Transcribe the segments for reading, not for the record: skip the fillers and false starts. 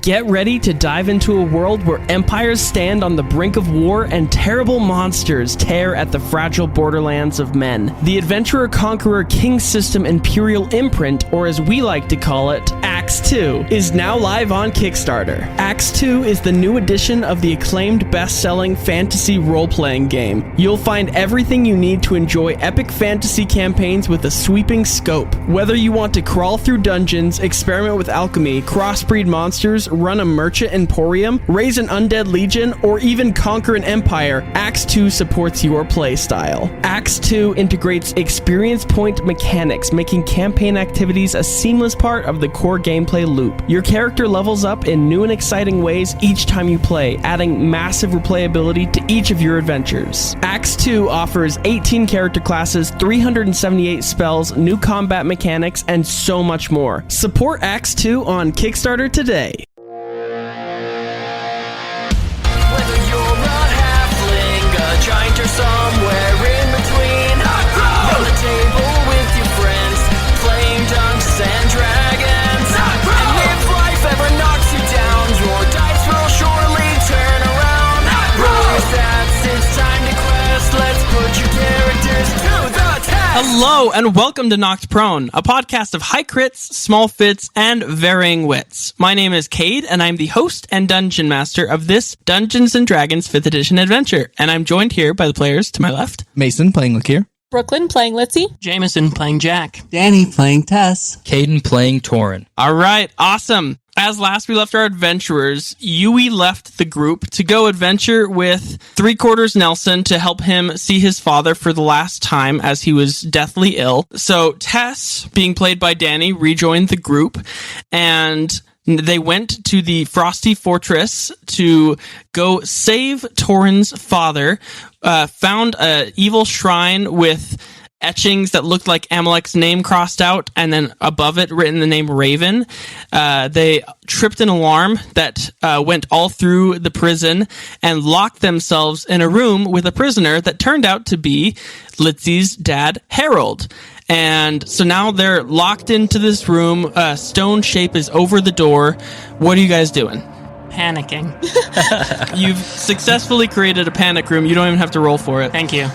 Get ready to dive into a world where empires stand on the brink of war and terrible monsters tear at the fragile borderlands of men. The Adventurer-Conqueror King System Imperial Imprint, or as we like to call it, Acts 2, is now live on Kickstarter. Acts 2 is the new edition of the acclaimed best-selling fantasy role-playing game. You'll find everything you need to enjoy epic fantasy campaigns with a sweeping scope. Whether you want to crawl through dungeons, experiment with alchemy, crossbreed monsters, run a merchant emporium, raise an undead legion, or even conquer an empire, Acts 2 supports your playstyle. Acts 2 integrates experience point mechanics, making campaign activities a seamless part of the core gameplay loop. Your character levels up in new and exciting ways each time you play, adding massive replayability to each of your adventures. Acts 2 offers 18 character classes, 378 spells, new combat mechanics, and so much more. Support Acts 2 on Kickstarter today. Giant or somewhere in between. Round the table with your friends, playing Dungeons and Dragons. And if life ever knocks you down, your dice will surely turn around. Roll your stats, it's time to quest. Let's put your characters to the test. Hello and welcome to Knocked Prone, a podcast of high crits, small fits, and varying wits. My name is Cade, and I'm the host and dungeon master of this Dungeons & Dragons 5th edition adventure, and I'm joined here by the players to my left. Mason playing Laky'r. Brooklyn playing Litsea. Jameson playing Jack. Danny playing Tess. Caden playing Torinn. All right, awesome. As last we left our adventurers, Yui left the group to go adventure with Three-Quarters Nelson to help him see his father for the last time as he was deathly ill. So Tess, being played by Danny, rejoined the group, and they went to the Frosty Fortress to go save Torinn's father, found an evil shrine with etchings that looked like Amalek's name crossed out, and then above it written the name Raven. They tripped an alarm that went all through the prison and locked themselves in a room with a prisoner that turned out to be Litsea's dad, Harold. And so now they're locked into this room. Stone shape is over the door. What are you guys doing? Panicking. You've successfully created a panic room. You don't even have to roll for it. Thank you.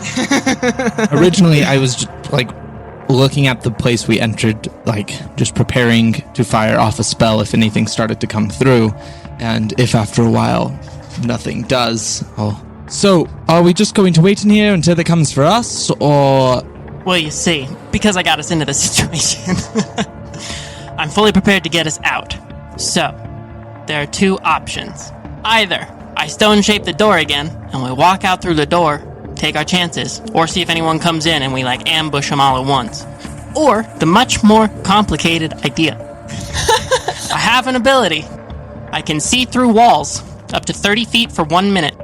Originally, I was just, looking at the place we entered, just preparing to fire off a spell if anything started to come through. And if after a while, nothing does, So, are we just going to wait in here until it comes for us, or... Well, you see, because I got us into this situation, I'm fully prepared to get us out. So, there are two options. Either I stone shape the door again, and we walk out through the door, take our chances, or see if anyone comes in and we ambush them all at once. Or the much more complicated idea. I have an ability. I can see through walls up to 30 feet for 1 minute.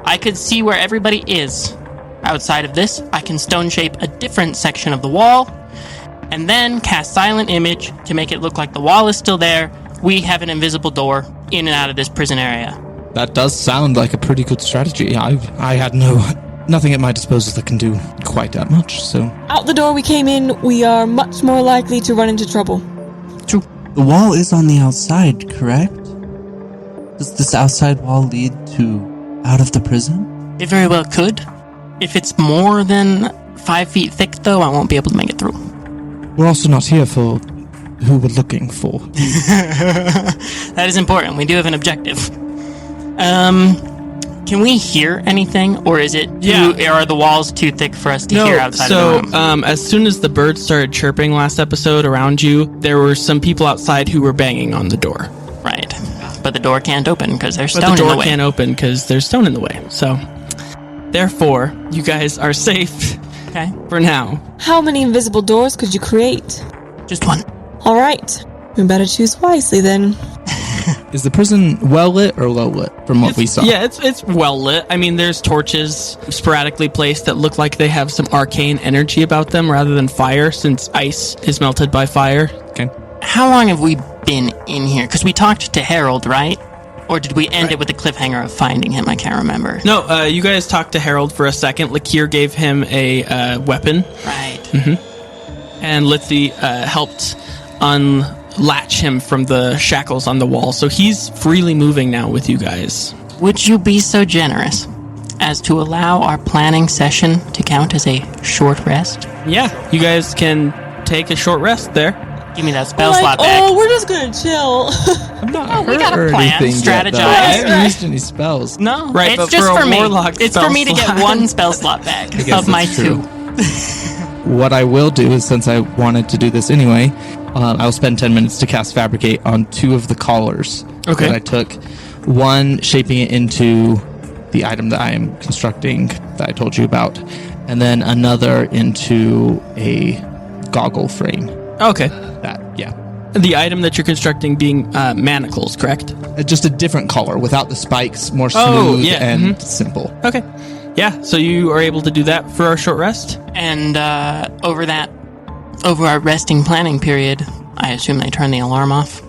I could see where everybody is. Outside of this, I can stone shape a different section of the wall, and then cast Silent Image to make it look like the wall is still there. We have an invisible door in and out of this prison area. That does sound like a pretty good strategy. I had nothing at my disposal that can do quite that much, so... Out the door we came in, we are much more likely to run into trouble. True. The wall is on the outside, correct? Does this outside wall lead to out of the prison? It very well could. If it's more than 5 feet thick, though, I won't be able to make it through. We're also not here for who we're looking for. That is important. We do have an objective. Can we hear anything, or is it? Are the walls too thick for us to hear outside of the room? As soon as the birds started chirping last episode around you, there were some people outside who were banging on the door. Right, but the door can't open because there's stone in the way. The door can't open because there's stone in the way. So, therefore, you guys are safe. Okay. For now. How many invisible doors could you create? Just one. All right. We better choose wisely then. Is the prison well lit or low lit from what we saw? Yeah, it's well lit. I mean, there's torches sporadically placed that look like they have some arcane energy about them rather than fire, since ice is melted by fire. Okay. How long have we been in here? Because we talked to Harold, right? Or did we end it with the cliffhanger of finding him? I can't remember. No, you guys talked to Harold for a second. Laky'r gave him a weapon. Right. Mm-hmm. And Litsea helped latch him from the shackles on the wall, so he's freely moving now with you guys. Would you be so generous as to allow our planning session to count as a short rest? Yeah, you guys can take a short rest there. Give me that spell Like, slot back. oh, we're just gonna chill. I'm not Oh, we got a hurt or plan, anything yet, though. strategize. I haven't used any spells. No, Right, it's but just for a for me. warlock It's spell for me to slot. get one spell slot back I guess of my that's true. 2. What I will do is, since I wanted to do this anyway, I'll spend 10 minutes to cast Fabricate on 2 of the collars Okay. that I took. One, shaping it into the item that I am constructing that I told you about, and then another into a goggle frame. Okay. That, yeah. The item that you're constructing being manacles, correct? Just a different color, without the spikes, more smooth Oh, yeah, and simple. Okay. Yeah, so you are able to do that for our short rest? And over our resting planning period, I assume they turn the alarm off.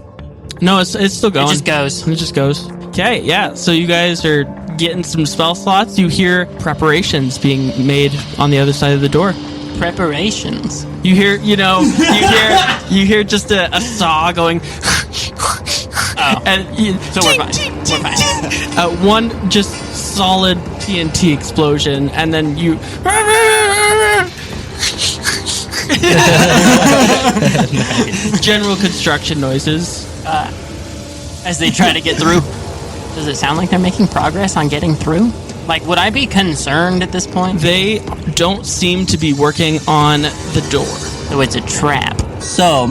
No, it's still going. It just goes. It just goes. Okay, yeah. So you guys are getting some spell slots. You hear preparations being made on the other side of the door. Preparations. You hear, you hear just a saw going. Oh, And so we're fine. We're fine. one just solid TNT explosion, and then you. General construction noises. As they try to get through. Does it sound like they're making progress on getting through? Like, would I be concerned at this point? They don't seem to be working on the door. So it's a trap. So,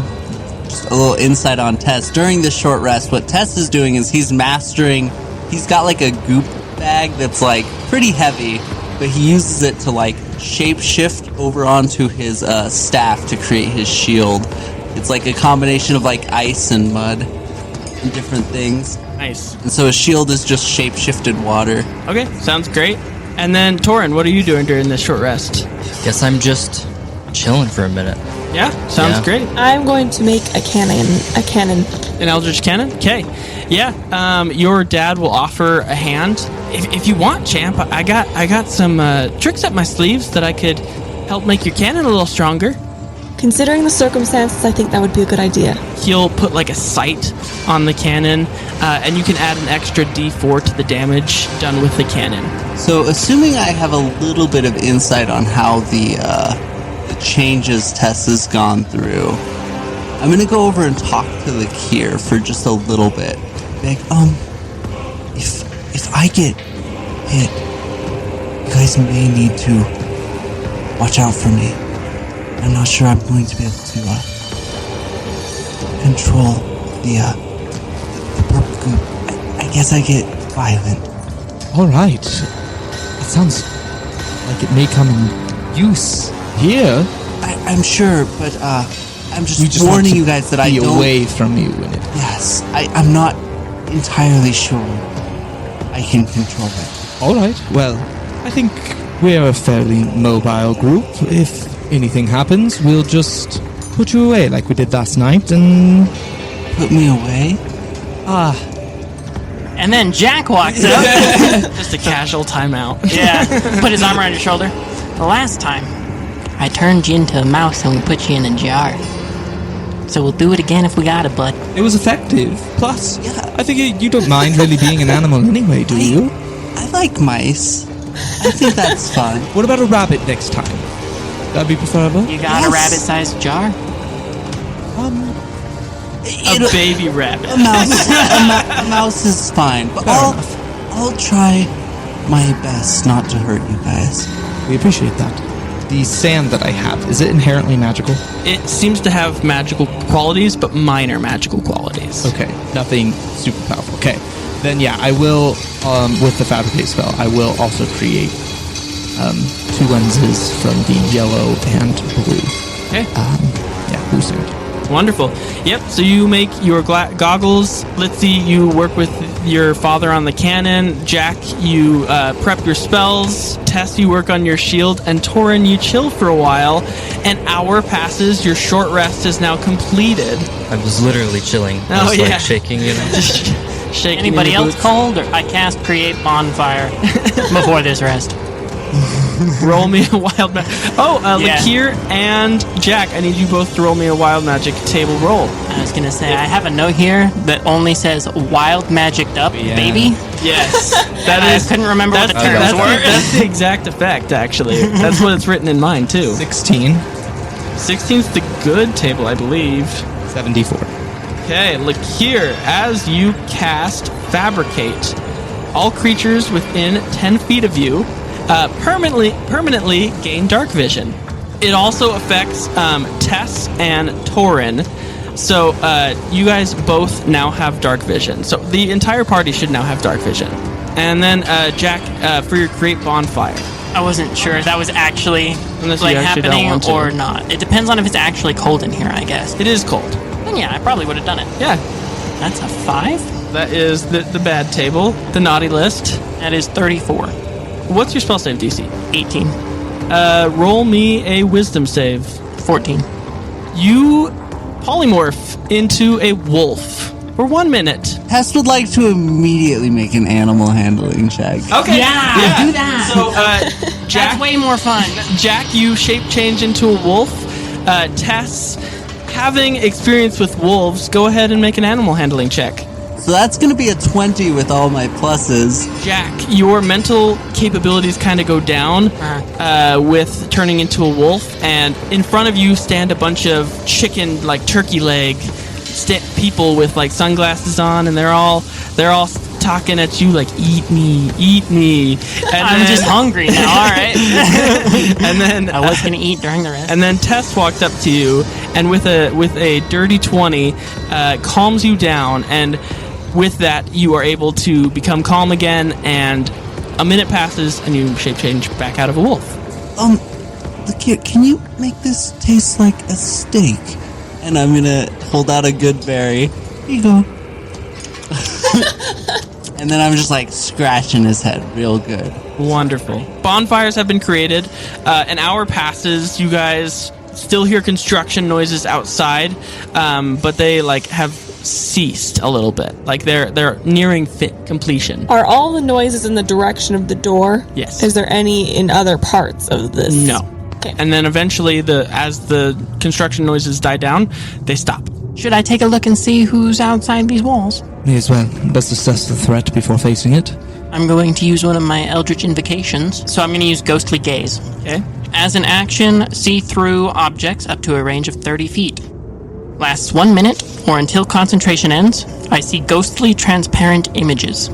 just a little insight on Tess. During this short rest, what Tess is doing is he's got like a goop bag that's like pretty heavy, but he uses it to like shape shift over onto his staff to create his shield. It's like a combination of like ice and mud and different things. Nice. And so his shield is just shape shifted water. Okay, sounds great. And then, Torinn, what are you doing during this short rest? Guess I'm just chilling for a minute. Yeah, sounds Yeah. great. I'm going to make a cannon. An Eldritch Cannon? Okay. Yeah, your dad will offer a hand. If you want, champ, I got some tricks up my sleeves that I could help make your cannon a little stronger. Considering the circumstances, I think that would be a good idea. He'll put like a sight on the cannon, and you can add an extra D4 to the damage done with the cannon. So, assuming I have a little bit of insight on how the changes Tess has gone through, I'm gonna go over and talk to Laky'r for just a little bit. Like, if I get hit, you guys may need to watch out for me. I'm not sure I'm going to be able to control the purple goop. I guess I get violent. All right. That sounds like it may come in use here. I'm sure, but I'm We just just want warning to you guys that I be don't. away from you in it. Yes, I'm not entirely sure I can control it. All right. Well, I think we're a fairly mobile group. If anything happens, we'll just put you away like we did last night and... Put me away? And then Jack walks up. Just a casual timeout. Yeah. Put his arm around your shoulder. The last time, I turned you into a mouse and we put you in a jar. So we'll do it again if we got it, bud. It was effective. Plus, Yeah. I think you don't mind really being an animal anyway, do you? I like mice. I think that's fun. What about a rabbit next time? That'd be preferable. You got Yes. a rabbit-sized jar? A baby rabbit. A mouse is fine, but I'll try my best not to hurt you guys. We appreciate that. The sand that I have, is it inherently magical? It seems to have magical qualities, but minor magical qualities. Okay, nothing super powerful. Okay, then yeah, I will, with the Fabricate spell, I will also create 2 lenses from the yellow and blue. Okay. Yeah, blue sand. Wonderful. Yep, so you make your goggles. Litsea, you work with your father on the cannon. Jack, you prep your spells. Tess, you work on your shield. And Torinn, you chill for a while. An hour passes. Your short rest is now completed. I was literally chilling. I Oh, was yeah. like shaking, you know. Just shaking in Anybody your else boots. cold? Or I cast Create Bonfire before this rest. Roll me a wild magic. Yeah. Laky'r and Jack, I need you both to roll me a wild magic table roll. I was gonna say, I have a note here that only says wild magicked up, baby. Yes. I couldn't remember what the terms were. That's the exact effect, actually. That's what it's written in mine, too. 16, 16's the good table, I believe. 74. Okay, Laky'r, as you cast Fabricate, all creatures within 10 feet of you permanently gain dark vision. It also affects Tess and Torinn. So you guys both now have dark vision. So the entire party should now have dark vision. And then Jack, for your Create Bonfire. I wasn't sure if that was actually Unless you actually don't happening want to. or not. It depends on if it's actually cold in here, I guess. It is cold. Then yeah, I probably would have done it. Yeah. That's a 5? That is the bad table, the naughty list. That is 34. What's your spell save DC? 18. Roll me a wisdom save. 14. You polymorph into a wolf for 1 minute. Tess would like to immediately make an animal handling check. Okay. Yeah, do that. So, Jack, That's way more fun. Jack, you shape change into a wolf. Tess, having experience with wolves, go ahead and make an animal handling check. So that's going to be a 20 with all my pluses. Jack, your mental capabilities kind of go down with turning into a wolf, and in front of you stand a bunch of chicken, like turkey leg, people with like sunglasses on, and they're all talking at you like, eat me. And I'm just hungry now, alright. And then I was going to eat during the rest. And then Tess walks up to you, and with a dirty 20, calms you down, and with that, you are able to become calm again, and a minute passes, and you shape change back out of a wolf. Laky'r, can you make this taste like a steak? And I'm gonna hold out a good berry. Here you go. And then I'm just like scratching his head real good. Wonderful. Bonfires have been created. An hour passes. You guys still hear construction noises outside, but they like have ceased a little bit. Like they're nearing completion. Are all the noises in the direction of the door? Yes. Is there any in other parts of this? No. Okay. And then eventually, as the construction noises die down, they stop. Should I take a look and see who's outside these walls? May as well. Best assess the threat before facing it. I'm going to use one of my Eldritch Invocations, so I'm going to use Ghostly Gaze. Okay. As an action, see through objects up to a range of 30 feet. Lasts 1 minute, or until concentration ends. I see ghostly transparent images.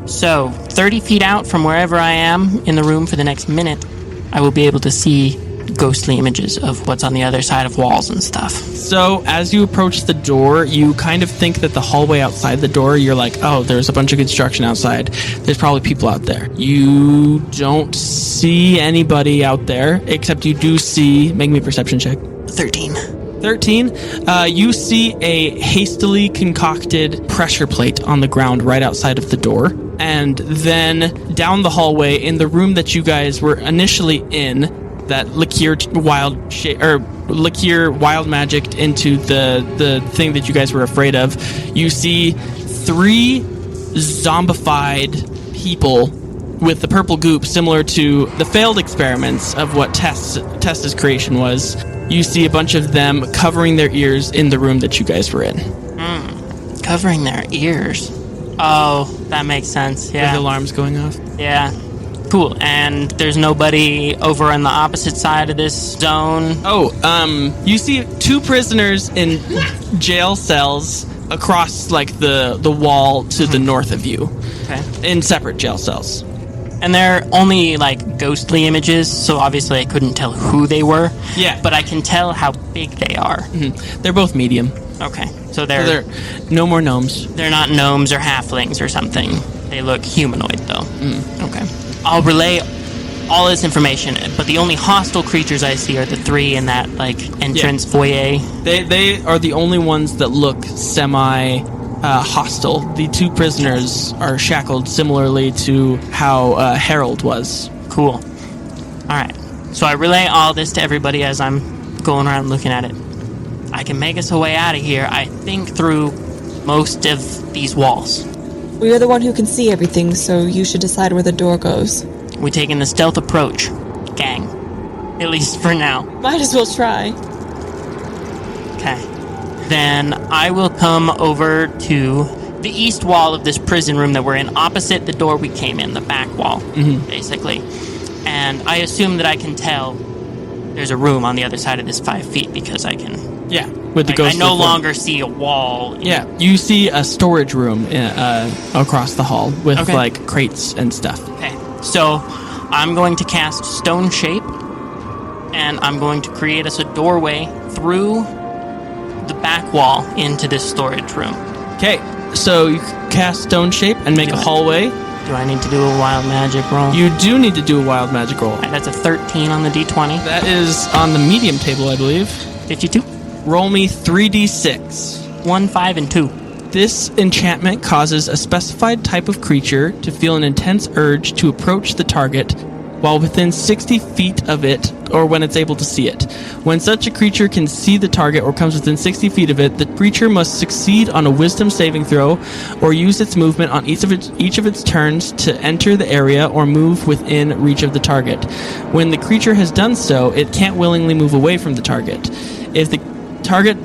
So, 30 feet out from wherever I am in the room for the next minute, I will be able to see ghostly images of what's on the other side of walls and stuff. So, as you approach the door, you kind of think that the hallway outside the door, you're like, oh, there's a bunch of construction outside. There's probably people out there. You don't see anybody out there, except you do see, make me a perception check. 13. 13, you see a hastily concocted pressure plate on the ground right outside of the door. And then down the hallway in the room that you guys were initially in, that Laky'r wild magicked into the thing that you guys were afraid of, you see 3 zombified people with the purple goop, similar to the failed experiments of what Tess's creation was. You see a bunch of them covering their ears in the room that you guys were in. Covering their ears. Oh, that makes sense. Yeah. With alarms going off. Yeah. Cool. And there's nobody over on the opposite side of this zone. You see 2 prisoners in jail cells across like the wall to the north of you. Okay. In separate jail cells. And they're only like ghostly images, so obviously I couldn't tell who they were. Yeah. But I can tell how big they are. Mm-hmm. They're both medium. Okay. So they're no more gnomes. They're not gnomes or halflings or something. They look humanoid though. Okay. I'll relay all this information, but the only hostile creatures I see are the 3 in that like entrance foyer. They are the only ones that look semi hostile. The 2 prisoners are shackled similarly to how Harold was. Cool. Alright. So I relay all this to everybody as I'm going around looking at it. I can make us a way out of here, I think, through most of these walls. Well, you're the one who can see everything, so you should decide where the door goes. We taking the stealth approach, gang. At least for now. Might as well try. Okay. Then I will come over to the east wall of this prison room that we're in, opposite the door we came in, the back wall, basically. And I assume that I can tell there's a room on the other side of this 5 feet because I can... Yeah, with the I ghost. no longer see a wall. Yeah, you see a storage room across the hall with Okay. like crates and stuff. Okay, so I'm going to cast Stone Shape, and I'm going to create us a doorway through the back wall into this storage room. Okay, so you cast Stone Shape and make a hallway. Do I need to do a wild magic roll? You do need to do a wild magic roll. Alright, that's a 13 on the d20. That is on the medium table, I believe. 52. Roll me 3d6. 1, 5, and 2. This enchantment causes a specified type of creature to feel an intense urge to approach the target while within 60 feet of it, or when it's able to see it. When such a creature can see the target or comes within 60 feet of it, the creature must succeed on a wisdom saving throw or use its movement on each of its turns to enter the area or move within reach of the target. When the creature has done so, it can't willingly move away from the target. If the target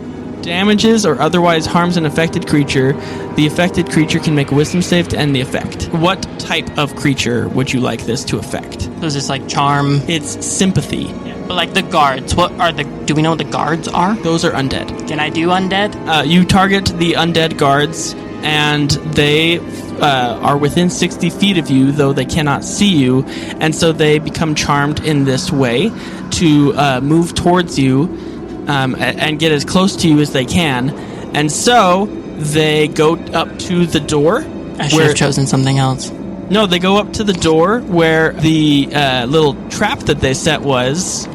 damages or otherwise harms an affected creature, the affected creature can make a wisdom save to end the effect. What type of creature would you like this to affect? So is this like charm? It's sympathy. But like the guards, do we know what the guards are? Those are undead. Can I do undead? You target the undead guards, and they are within 60 feet of you, though they cannot see you, and so they become charmed in this way to move towards you and get as close to you as they can. And so they go up to the door. I should have chosen something else. No, they go up to the door where the little trap that they set was,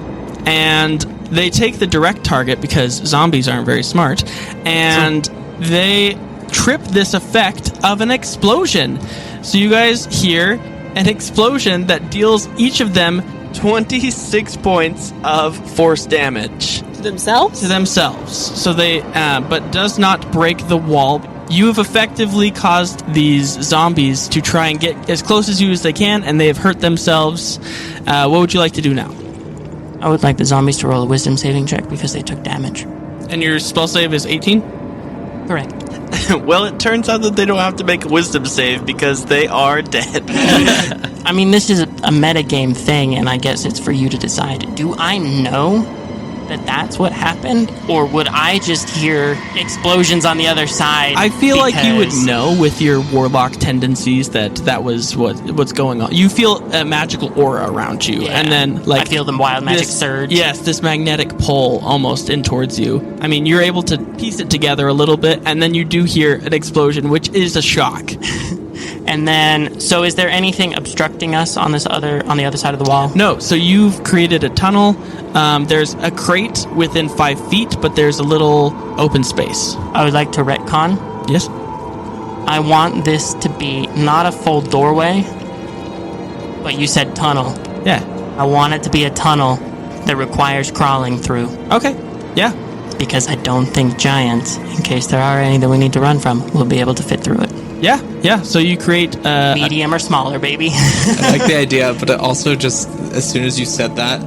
and they take the direct target because zombies aren't very smart, and they trip this effect of an explosion. So you guys hear an explosion that deals each of them 26 points of force damage. To themselves? To themselves. So they, but does not break the wall. You have effectively caused these zombies to try and get as close as you as they can, and they have hurt themselves. What would you like to do now? I would like the zombies to roll a wisdom saving check because they took damage. And your spell save is 18? Correct. Well, it turns out that they don't have to make a wisdom save because they are dead. I mean, this is a metagame thing, and I guess it's for you to decide. Do I know that that's what happened, or would I just hear explosions on the other side? I feel like you would know with your warlock tendencies that was what's going on. You feel a magical aura around you, and then like I feel the wild magic surge. Yes, this magnetic pull almost in towards you. I mean, you're able to piece it together a little bit, and then you do hear an explosion, which is a shock. And then, so is there anything obstructing us on the other side of the wall? No, so you've created a tunnel. There's a crate within 5 feet, but there's a little open space. I would like to retcon. Yes? I want this to be not a full doorway, but you said tunnel. Yeah. I want it to be a tunnel that requires crawling through. Okay. Yeah. Because I don't think giants, in case there are any that we need to run from, will be able to fit through it. Yeah. So you create medium or smaller, baby. I like the idea, but it also just, as soon as you said that,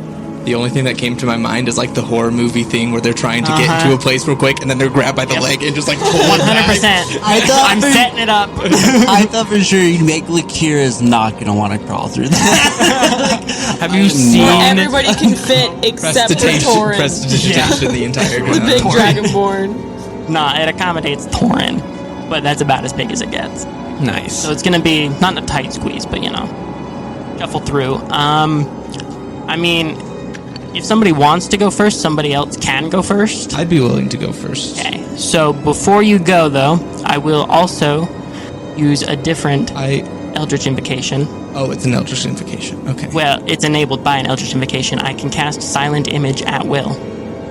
the only thing that came to my mind is like the horror movie thing where they're trying to get into a place real quick and then they're grabbed by the leg and just like pull 100%. I'm for- setting it up. I thought for sure you'd make Laky'r is not going to want to crawl through that. Have you seen Where everybody can fit except for Torinn, Prestidigitation the entire the big dragonborn. Nah, it accommodates Torinn, but that's about as big as it gets. Nice. So it's going to be not in a tight squeeze, but shuffle through. I mean, if somebody wants to go first, somebody else can go first. I'd be willing to go first. Okay. So before you go, though, I will also use a different Eldritch Invocation. Oh, it's an Eldritch Invocation. Okay. Well, it's enabled by an Eldritch Invocation. I can cast Silent Image at will.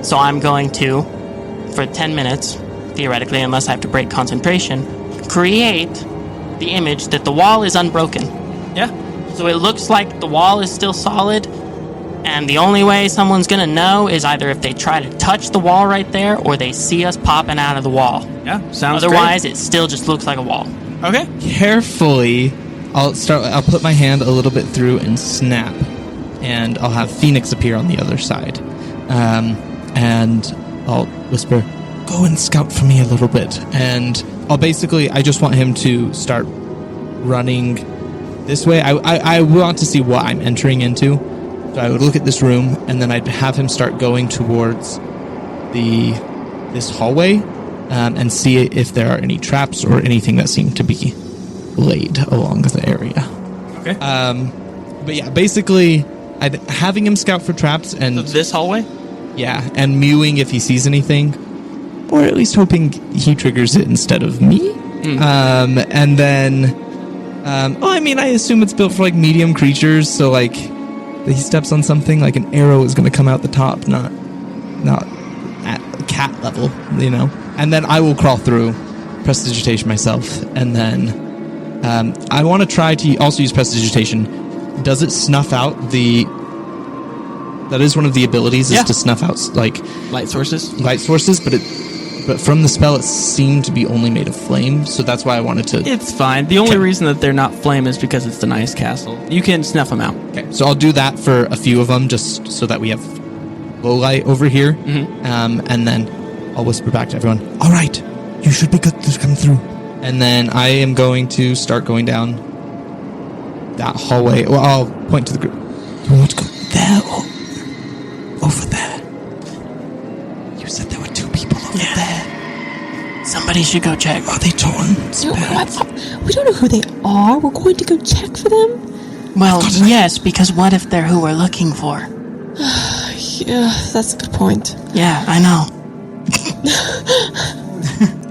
So I'm going to, for 10 minutes, theoretically, unless I have to break concentration, create the image that the wall is unbroken. Yeah. So it looks like the wall is still solid, and the only way someone's going to know is either if they try to touch the wall right there or they see us popping out of the wall. Yeah, sounds Otherwise, it still just looks like a wall. great. Okay. Carefully I'll put my hand a little bit through and snap, and I'll have Phoenix appear on the other side. And I'll whisper, "Go and scout for me a little bit." And I just want him to start running this way. I want to see what I'm entering into. So I would look at this room, and then I'd have him start going towards this hallway, and see if there are any traps or anything that seem to be laid along the area. Okay. But yeah, basically, having him scout for traps and So this hallway? yeah, and mewing if he sees anything, or at least hoping he triggers it instead of me. And then, I assume it's built for like medium creatures, so like if he steps on something, like an arrow is going to come out the top, not at cat level, you know. And then I will crawl through, prestidigitation myself, and then I want to try to also use prestidigitation. Does it snuff out the? That is one of the abilities, is to snuff out like Light sources? but from the spell it seemed to be only made of flame, so that's why I wanted to. It's fine. The only reason that they're not flame is because it's the nice castle. You can snuff them out. Okay, so I'll do that for a few of them, just so that we have low light over here, and then I'll whisper back to everyone. All right, you should be good to come through. And then I am going to start going down that hallway. Well, I'll point to the group. You want to go there or over there? You said there were two people over there. Somebody should go check. Are they Torinn? No, we don't know who they are. We're going to go check for them. Well, yes, because what if they're who we're looking for? Yeah, that's a good point. Yeah, I know.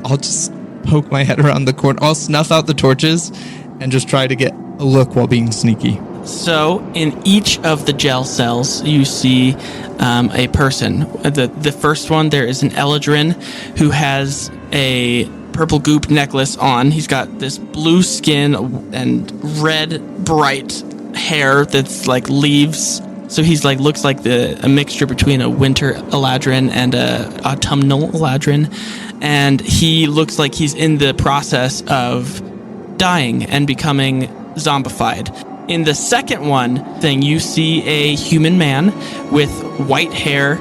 I'll just poke my head around the corner. I'll snuff out the torches and just try to get a look while being sneaky. So, in each of the gel cells, you see a person. The first one, there is an Eladrin who has a purple goop necklace on. He's got this blue skin and red, bright hair that's like leaves. So he's like looks like a mixture between a winter Eladrin and a autumnal Eladrin, and he looks like he's in the process of dying and becoming zombified. In the second thing, you see a human man with white hair.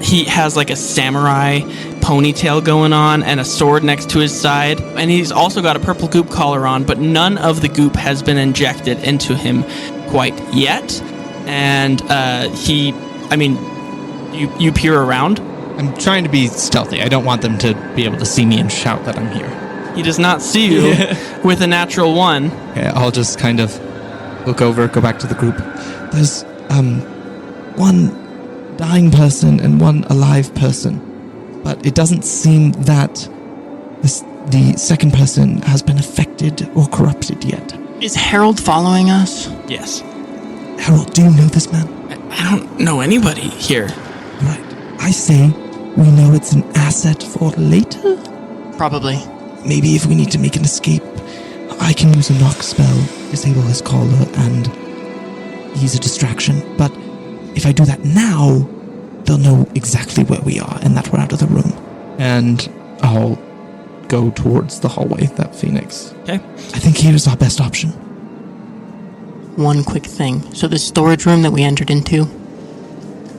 He has like a samurai ponytail going on and a sword next to his side. And he's also got a purple goop collar on, but none of the goop has been injected into him quite yet. And you peer around. I'm trying to be stealthy. I don't want them to be able to see me and shout that I'm here. He does not see you with a natural 1. Okay, I'll just kind of look over, go back to the group. There's one dying person and one alive person, but it doesn't seem that the second person has been affected or corrupted yet. Is Harold following us? Yes. Harold, do you know this man? I don't know anybody here. Right. I say we know it's an asset for later. Probably. Maybe if we need to make an escape, I can use a knock spell, disable his collar, and he's a distraction. But if I do that now, they'll know exactly where we are and that we're out of the room. And I'll go towards the hallway that Phoenix. Okay. I think here is our best option. One quick thing. So the storage room that we entered into,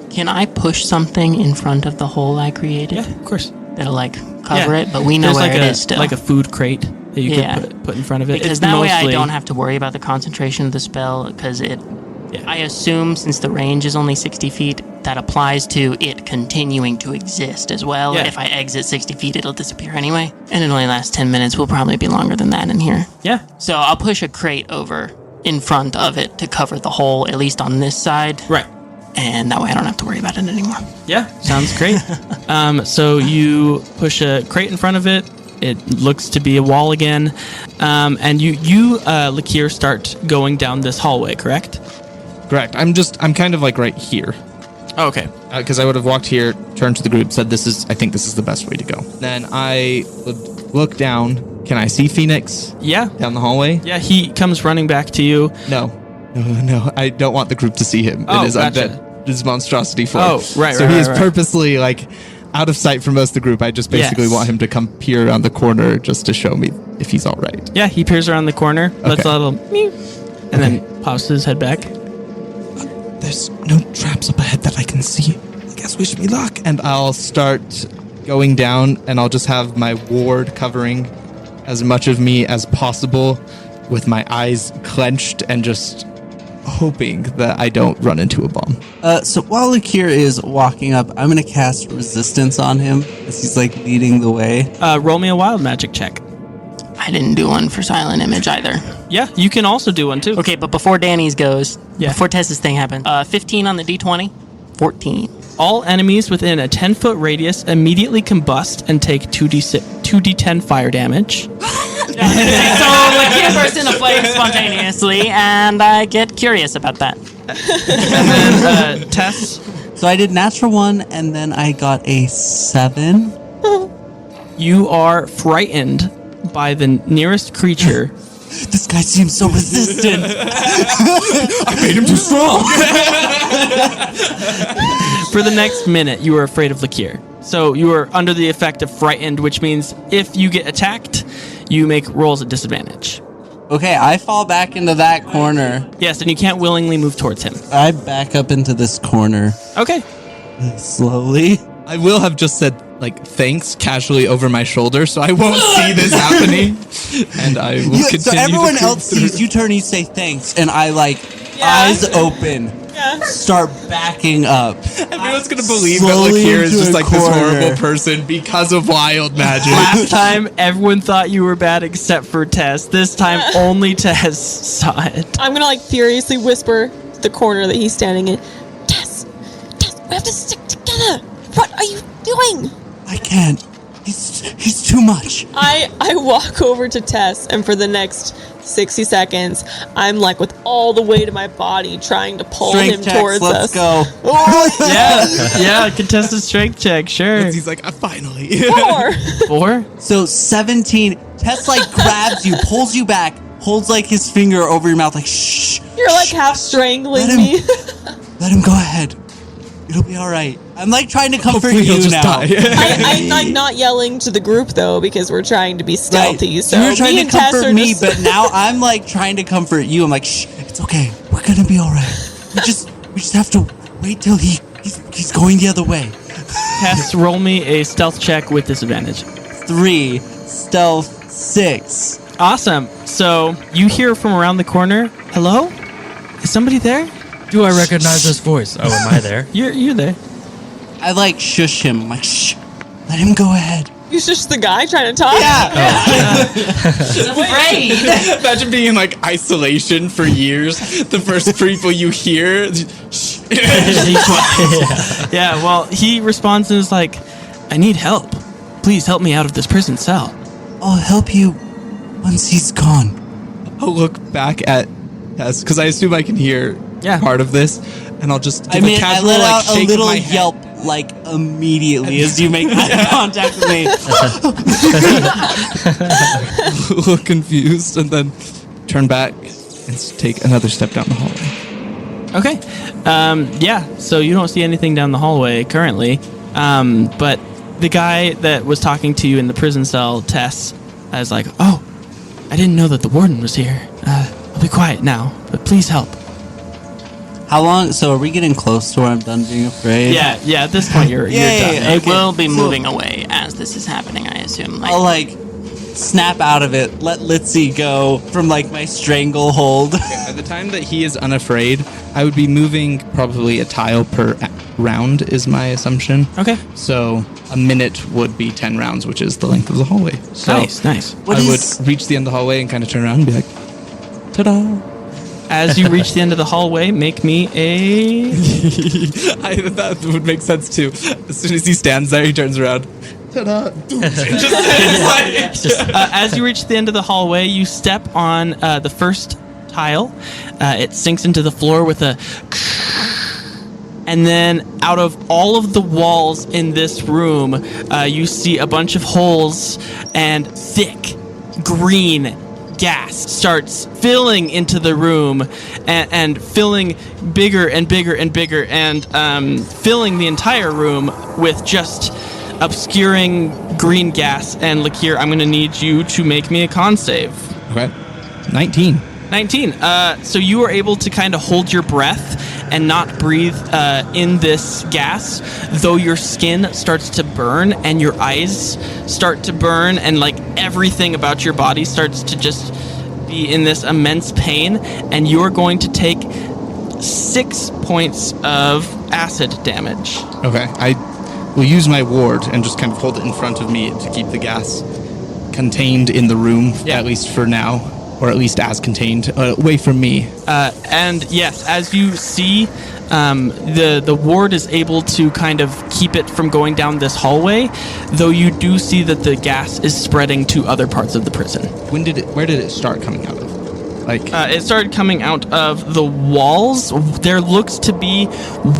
can I push something in front of the hole I created? Yeah, of course. That'll like cover it, but we know There's where it is still. like a food crate that you could put in front of it. Because it's that way mostly, I don't have to worry about the concentration of the spell, because I assume since the range is only 60 feet, that applies to it continuing to exist as well. Yeah. If I exit 60 feet, it'll disappear anyway. And it only lasts 10 minutes. Will probably be longer than that in here. Yeah. So I'll push a crate over in front of it to cover the hole, at least on this side. Right. And that way I don't have to worry about it anymore. Yeah, sounds great. So you push a crate in front of it. It looks to be a wall again. And you Laky'r, start going down this hallway, correct? Correct. I'm kind of like right here. Oh, okay. Because I would have walked here, turned to the group, said I think this is the best way to go. Then I would look down. Can I see Phoenix? Yeah. Down the hallway? Yeah, he comes running back to you. No. I don't want the group to see him. Oh, it is gotcha. undead. His monstrosity form. Oh, right, So right, he is right. purposely like out of sight for most of the group. I just basically Yes. want him to come peer around the corner just to show me if he's all right. Yeah, he peers around the corner, lets Okay. a little meow, and then pops his head back. There's no traps up ahead that I can see. I guess wish me luck. And I'll start going down, and I'll just have my ward covering as much of me as possible with my eyes clenched and just hoping that I don't run into a bomb. So while Laky'r is walking up, I'm going to cast resistance on him as he's like leading the way. Roll me a wild magic check. I didn't do one for silent image either. Yeah, you can also do one too. Okay, but before Danny's goes, Yeah. before Tess's thing happens, 15 on the D20, 14. All enemies within a 10-foot radius immediately combust and take 2d10 fire damage. So Laky'r bursts into flame spontaneously, and I get curious about that. And then Tess, So I did natural 1, and then I got a 7. you are frightened by the nearest creature. This guy seems so resistant. I made him too strong! For the next minute, you are afraid of Laky'r. So you are under the effect of frightened, which means if you get attacked, you make rolls at disadvantage. Okay, I fall back into that corner. Yes, and you can't willingly move towards him. I back up into this corner Okay. slowly. I will have just said, like, thanks casually over my shoulder, so I won't see this happening. And I will continue So to everyone creep else sees through. you turn, you say thanks, and I eyes open, start backing up. Everyone's gonna believe Slowly that Laky'r is into just a like this corner. horrible person because of wild magic. Last time, everyone thought you were bad except for Tess. This time, only Tess saw it. I'm gonna like furiously whisper to the corner that he's standing in. Tess, we have to stick together. What are you doing? I can't. He's too much. I walk over to Tess, and for the next 60 seconds, I'm like with all the weight of my body trying to pull him Strength checks, towards let's us. go. Yeah, contest a strength check, sure. He's like, finally. 4? So 17. Tess like grabs you, pulls you back, holds like his finger over your mouth, like shh. You're like half strangling Let him- me. Let him go ahead. It'll be all right. I'm like trying to comfort Hopefully he'll you just now. die. I'm like not yelling to the group though because we're trying to be stealthy. Right. So You're trying me to and Tess comfort are me, just- but now I'm like trying to comfort you. I'm like, shh, it's okay. We're gonna be all right. We just have to wait till he's going the other way. Tess, roll me a stealth check with disadvantage. 3, stealth 6. Awesome. So you hear from around the corner, hello? Is somebody there? Do I recognize this voice? Oh, am I there? You're there. I like shush him. I'm like, shh, let him go ahead. He's just the guy trying to talk. Imagine being in like isolation for years. The first people you hear, Yeah, well, he responds and is like, I need help. Please help me out of this prison cell. I'll help you once he's gone. I'll look back at Tess because I assume I can hear part of this, and I'll just give a I casual let like out a shake of little my head. yelp like immediately as you make eye contact with me. A little confused, and then turn back and take another step down the hallway. Okay. Yeah, so you don't see anything down the hallway currently. But the guy that was talking to you in the prison cell, Tess, is like, oh, I didn't know that the warden was here. I'll be quiet now, but please help. How long? So are we getting close to where I'm done being afraid? Yeah, at this point you're done. yeah. It will be So- moving away as this is happening, I assume. Like, I'll like snap out of it, let Litsea go from like my stranglehold. By the time that he is unafraid, I would be moving probably a tile per round, is my assumption. Okay. So a minute would be 10 rounds, which is the length of the hallway. So Nice. What I is- would reach the end of the hallway and kind of turn around and be like, ta-da. As you reach the end of the hallway, make me a... That would make sense too. As soon as he stands there, he turns around. Ta-da. As you reach the end of the hallway, you step on the first tile. It sinks into the floor with a... And then out of all of the walls in this room, you see a bunch of holes and thick green gas starts filling into the room and filling bigger and bigger and bigger and filling the entire room with just obscuring green gas. And Laky'r, I'm going to need you to make me a con save. Okay. 19. 19. So you are able to kind of hold your breath and not breathe in this gas, though your skin starts to burn and your eyes start to burn and like everything about your body starts to just be in this immense pain, and you're going to take 6 points of acid damage. Okay. I will use my ward and just kind of hold it in front of me to keep the gas contained in the room, at least for now. Or at least as contained, away from me. And yes, as you see, the ward is able to kind of keep it from going down this hallway, though you do see that the gas is spreading to other parts of the prison. Where did it start coming out of? Like, it started coming out of the walls. There looks to be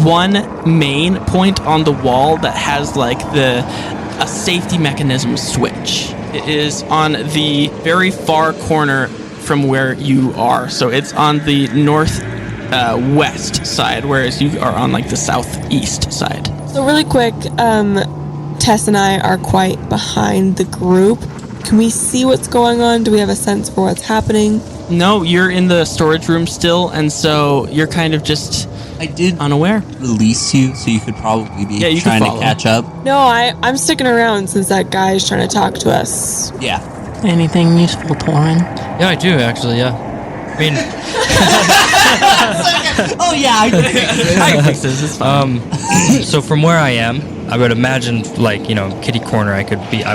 one main point on the wall that has like a safety mechanism switch. It is on the very far corner from where you are. So it's on the west side, whereas you are on like the southeast side. So really quick, Tess and I are quite behind the group. Can we see what's going on? Do we have a sense for what's happening? No, you're in the storage room still, and so you're kind of just I did unaware. Release you, so you could probably be you trying could to follow. catch up. No, I'm sticking around since that guy is trying to talk to us. Yeah. Anything useful, Torinn? Yeah, I do actually. Yeah. I mean, Oh yeah. I can fix this. It's fine. so from where I am, I would imagine like kitty corner. I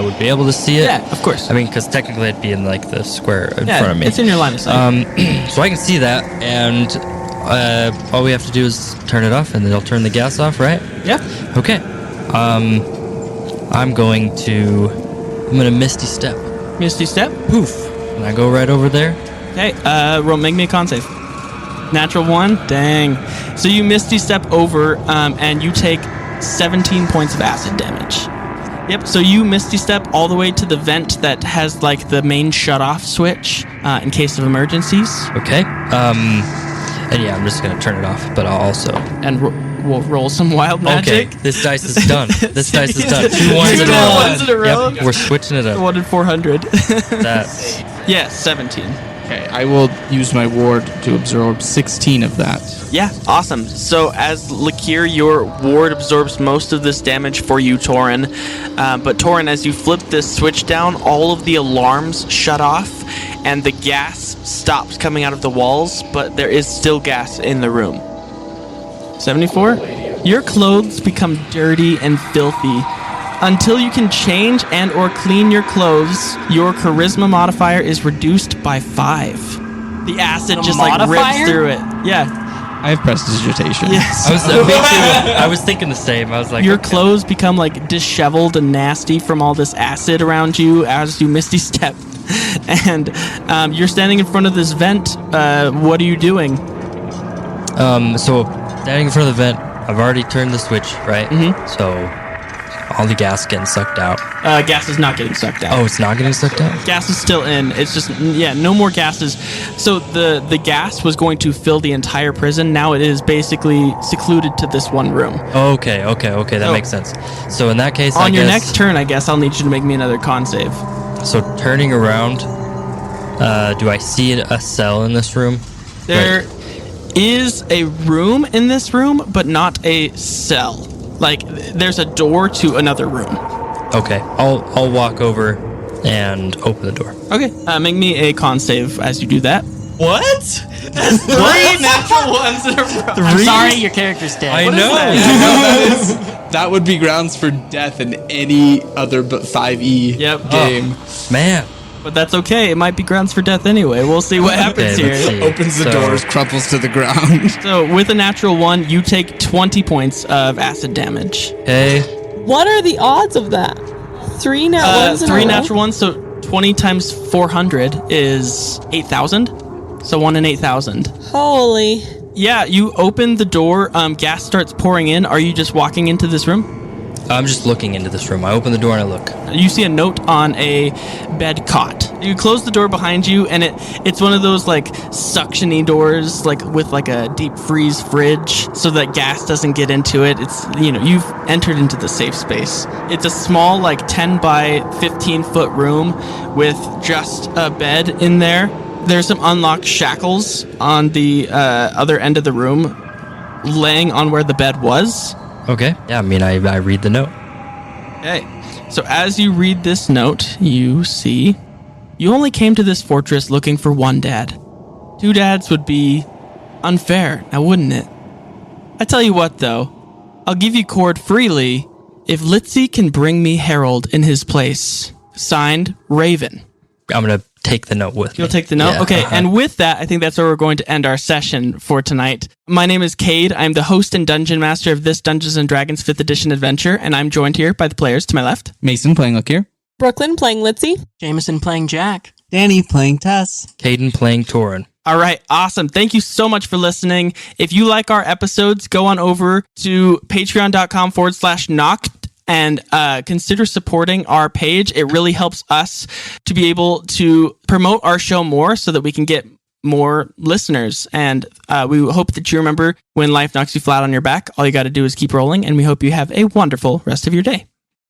would be able to see it. Yeah, of course. I mean, because technically it'd be in like the square in front of me. It's in your line of sight. So I can see that, and all we have to do is turn it off, and then it'll turn the gas off, right? Yeah. Okay. I'm gonna Misty Step. Misty Step. Poof. And I go right over there. Okay, make me a con save. Natural 1. Dang. So you Misty Step over, and you take 17 points of acid damage. Yep, so you Misty Step all the way to the vent that has, like, the main shut-off switch in case of emergencies. Okay. And yeah, I'm just gonna turn it off, but I'll also... And we'll roll some wild magic. Okay, this dice is done. This dice is done. 2 ones in a Two row. ones in a row? Yep, we're switching it up. 1 in 400. That's... Yeah, 17. okay, I will use my ward to absorb 16 of that. Yeah, awesome. So as Laky'r, your ward absorbs most of this damage for you, Torinn. But Torinn, as you flip this switch down, all of the alarms shut off, and the gas stops coming out of the walls, but there is still gas in the room. 74? Your clothes become dirty and filthy. Until you can change and or clean your clothes, your charisma modifier is reduced by 5. The acid just like rips through it. Yeah. I have prestidigitation. Yes. me too. I was thinking the same. I was like, Your okay. clothes become like disheveled and nasty from all this acid around you as you Misty Step. And you're standing in front of this vent. What are you doing? So standing in front of the vent, I've already turned the switch, right? Mm-hmm. So all the gas getting sucked out. Gas is not getting sucked out. Oh, it's not getting sucked out? Gas is still in. It's just, no more gases. So the gas was going to fill the entire prison. Now it is basically secluded to this one room. Okay. That makes sense. So in that case, On your next turn, I guess I'll need you to make me another con save. So turning around, do I see a cell in this room? There is a room in this room, but not a cell. Like, there's a door to another room. Okay, I'll walk over and open the door. Okay, make me a con save as you do that. What? That's 3 natural ones in a row. I'm sorry, your character's dead. I know. That would be grounds for death in any other but 5e Yep. game. Man. But that's okay. It might be grounds for death anyway. We'll see what happens Okay, let's here. see. Opens the So- doors, crumples to the ground. So, with a natural 1, you take 20 points of acid damage. Okay. What are the odds of that? 3 nat ones in a 3 row? natural 1s, so 20 times 400 is 8,000. So 1 in 8,000. Holy. Yeah, you open the door, gas starts pouring in. Are you just walking into this room? I'm just looking into this room. I open the door and I look. You see a note on a bed cot. You close the door behind you, and it's one of those like suctiony doors, like with like a deep freeze fridge, so that gas doesn't get into it. It's, you know, you've entered into the safe space. It's a small, like 10 by 15 foot room with just a bed in there. There's some unlocked shackles on the other end of the room, laying on where the bed was. Okay. Yeah, I mean, I read the note. Okay. So as you read this note, you see you only came to this fortress looking for one dad. 2 dads would be unfair, now wouldn't it? I tell you what, though. I'll give you Cord freely if Litsea can bring me Herald in his place. Signed, Raven. I'm going to take the note with me. You'll take the note? Yeah, Okay, and with that, I think that's where we're going to end our session for tonight. My name is Cade. I'm the host and dungeon master of this Dungeons & Dragons 5th edition adventure, and I'm joined here by the players to my left. Mason playing Laky'r. Brooklyn playing Litsea. Jameson playing Jack. Danny playing Tess. Caden playing Torinn. All right, awesome. Thank you so much for listening. If you like our episodes, go on over to patreon.com/knock and consider supporting our page. It really helps us to be able to promote our show more so that we can get more listeners. And we hope that you remember when life knocks you flat on your back, all you got to do is keep rolling. And we hope you have a wonderful rest of your day.